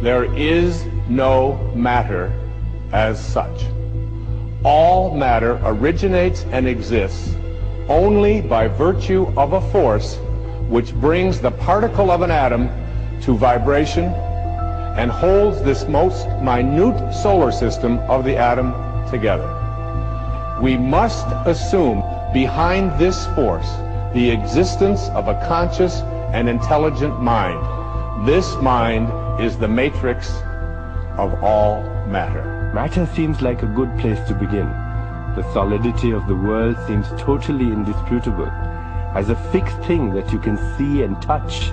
There is no matter as such. All matter originates and exists only by virtue of a force which brings the particle of an atom to vibration and holds this most minute solar system of the atom together. We must assume behind this force the existence of a conscious and intelligent mind. This mind is the matrix of all matter. Matter seems like a good place to begin. The solidity of the world seems totally indisputable. As a fixed thing that you can see and touch,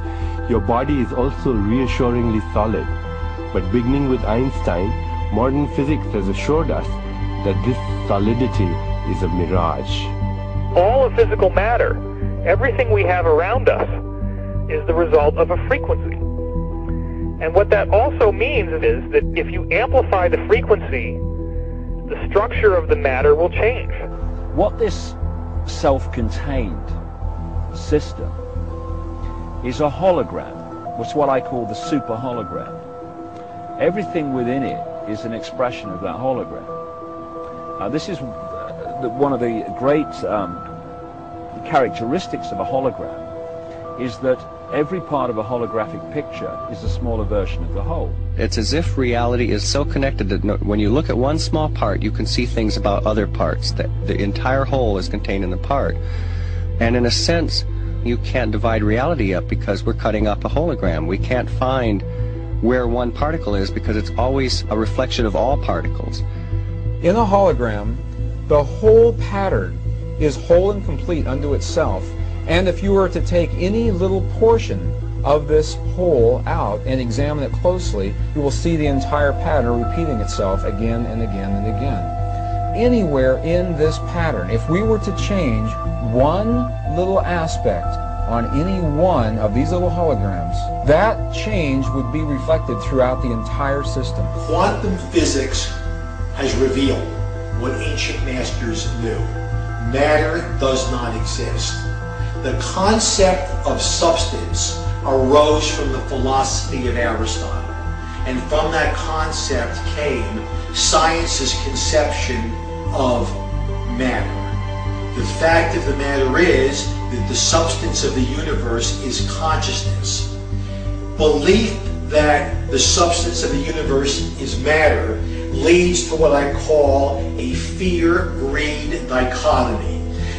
your body is also reassuringly solid. But beginning with Einstein, modern physics has assured us that this solidity is a mirage. All of physical matter, everything we have around us, is the result of a frequency. And what that also means is that if you amplify the frequency, the structure of the matter will change. What this self-contained system is a hologram. It's what I call the super hologram. Everything within it is an expression of that hologram. This is one of the great characteristics of a hologram, is that every part of a holographic picture is a smaller version of the whole. It's as if reality is so connected that when you look at one small part, you can see things about other parts. That the entire whole is contained in the part. And in a sense, you can't divide reality up because we're cutting up a hologram. We can't find where one particle is because it's always a reflection of all particles. In a hologram, the whole pattern is whole and complete unto itself. And if you were to take any little portion of this whole out and examine it closely, you will see the entire pattern repeating itself again and again and again. Anywhere in this pattern, if we were to change one little aspect on any one of these little holograms, that change would be reflected throughout the entire system. Quantum physics has revealed what ancient masters knew. Matter does not exist. The concept of substance arose from the philosophy of Aristotle, and from that concept came science's conception of matter. The fact of the matter is that the substance of the universe is consciousness. Belief that the substance of the universe is matter leads to what I call a fear-greed dichotomy,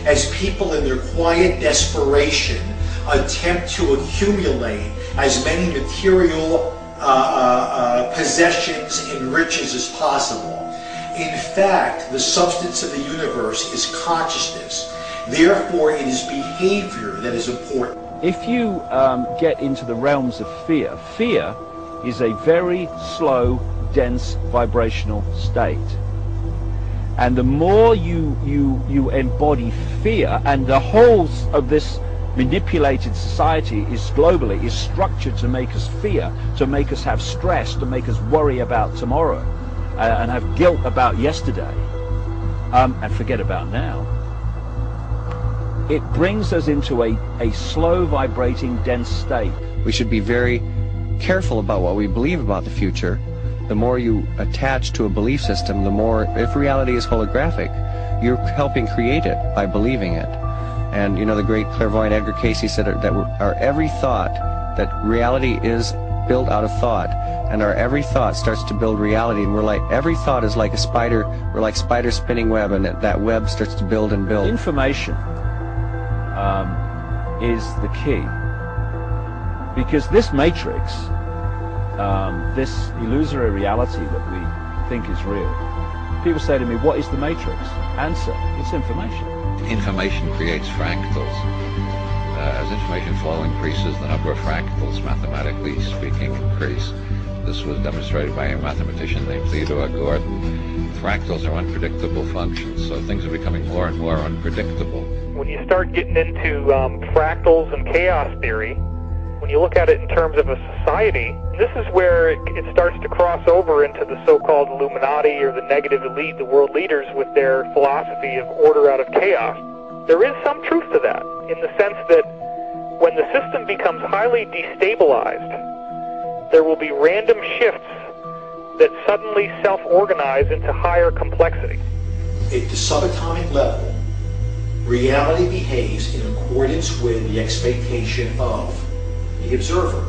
as people in their quiet desperation attempt to accumulate as many material possessions and riches as possible. In fact, the substance of the universe is consciousness. Therefore, it is behavior that is important. If you get into the realms of fear, fear is a very slow, dense, vibrational state. And the more you embody fear, and the whole of this manipulated society is globally is structured to make us fear, to make us have stress, to make us worry about tomorrow, and have guilt about yesterday, and forget about now. It brings us into a slow vibrating, dense state. We should be very careful about what we believe about the future. The more you attach to a belief system, the more, if reality is holographic, you're helping create it by believing it. And you know, the great clairvoyant Edgar Cayce said that our every thought, that reality is built out of thought, and our every thought starts to build reality, and we're like, every thought is like a spider, we're like spider spinning web, and that web starts to build and build. Information is the key, because this matrix, this illusory reality that we think is real, people say to me, what is the matrix? Answer, it's information. Information creates fractals. As information flow increases, the number of fractals, mathematically speaking, increase. This was demonstrated by a mathematician named Theodore Gordon. Fractals are unpredictable functions, so things are becoming more and more unpredictable. When you start getting into fractals and chaos theory, When you look at it in terms of a society, this is where it starts to cross over into the so-called Illuminati or the negative elite, the world leaders with their philosophy of order out of chaos. There is some truth to that, in the sense that when the system becomes highly destabilized, there will be random shifts that suddenly self-organize into higher complexity. At the subatomic level, reality behaves in accordance with the expectation of the observer,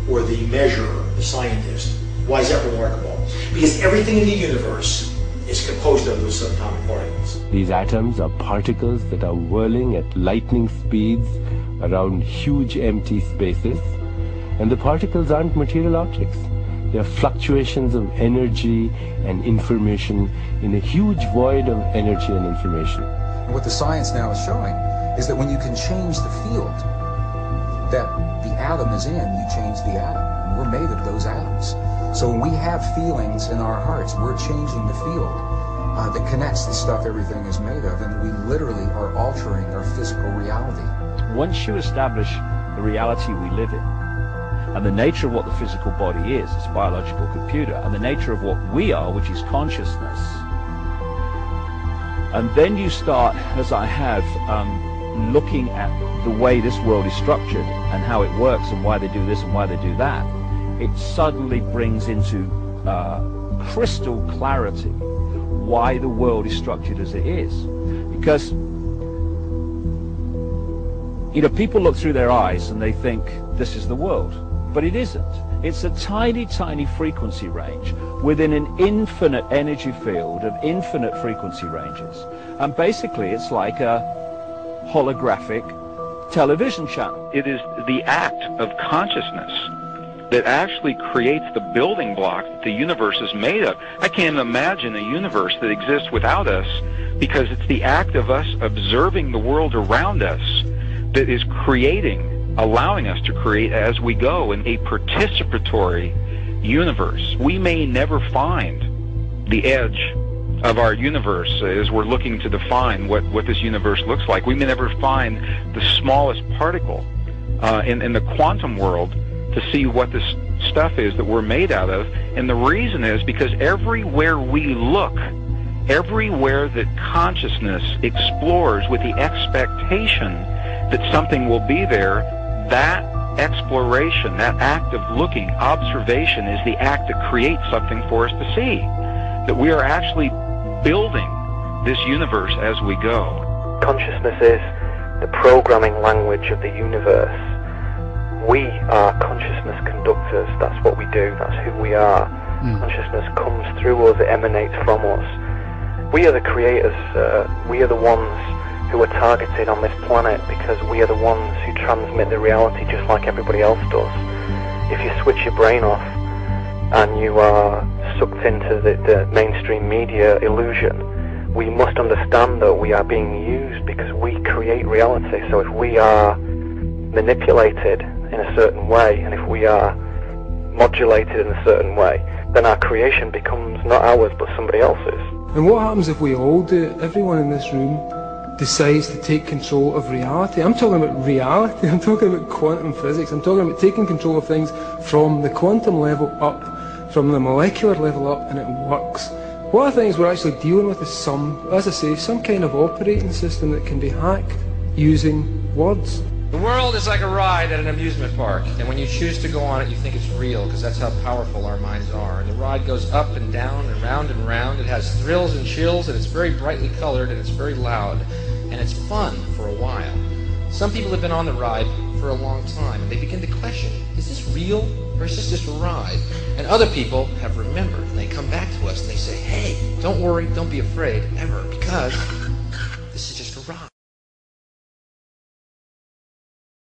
or the measurer, the scientist. Why is that remarkable? Because everything in the universe is composed of those subatomic particles. These atoms are particles that are whirling at lightning speeds around huge empty spaces, and the particles aren't material objects. They are fluctuations of energy and information in a huge void of energy and information. And what the science now is showing is that when you can change the field that the atom is in, you change the atom. And we're made of those atoms. So when we have feelings in our hearts, we're changing the field that connects the stuff everything is made of, and we literally are altering our physical reality. Once you establish the reality we live in, and the nature of what the physical body is, it's a biological computer, and the nature of what we are, which is consciousness, and then you start, as I have, looking at the way this world is structured and how it works and why they do this and why they do that, it suddenly brings into crystal clarity why the world is structured as it is. Because, you know, people look through their eyes and they think this is the world, but it isn't. It's a tiny, tiny frequency range within an infinite energy field of infinite frequency ranges. And basically it's like a holographic television channel. It is the act of consciousness that actually creates the building block that the universe is made of. I can't imagine a universe that exists without us, because it's the act of us observing the world around us that is creating, allowing us to create as we go in a participatory universe. We may never find the edge of our universe as we're looking to define what this universe looks like. We may never find the smallest particle in the quantum world to see what this stuff is that we're made out of. And the reason is because everywhere we look, everywhere that consciousness explores with the expectation that something will be there, that exploration, that act of looking, observation, is the act that creates something for us to see. That we are actually building this universe as we go. Consciousness is the programming language of the universe. We are consciousness conductors. That's what we do. That's who we are. Consciousness comes through us. It emanates from us. We are the creators. We are the ones who are targeted on this planet because we are the ones who transmit the reality just like everybody else does. If you switch your brain off and you are sucked into the mainstream media illusion, we must understand that we are being used because we create reality. So if we are manipulated in a certain way, and if we are modulated in a certain way, then our creation becomes not ours but somebody else's. And what happens if we all do it? Everyone in this room decides to take control of reality. I'm talking about reality. I'm talking about quantum physics. I'm talking about taking control of things from the quantum level up, from the molecular level up, and it works. One of the things we're actually dealing with is as I say, some kind of operating system that can be hacked using words. The world is like a ride at an amusement park, and when you choose to go on it, you think it's real, because that's how powerful our minds are. And the ride goes up and down and round and round. It has thrills and chills, and it's very brightly colored, and it's very loud, and it's fun for a while. Some people have been on the ride for a long time, and they begin to question, is this real, or is this just a ride? And other people have remembered, and they come back to us, and they say, hey, don't worry, don't be afraid, ever, because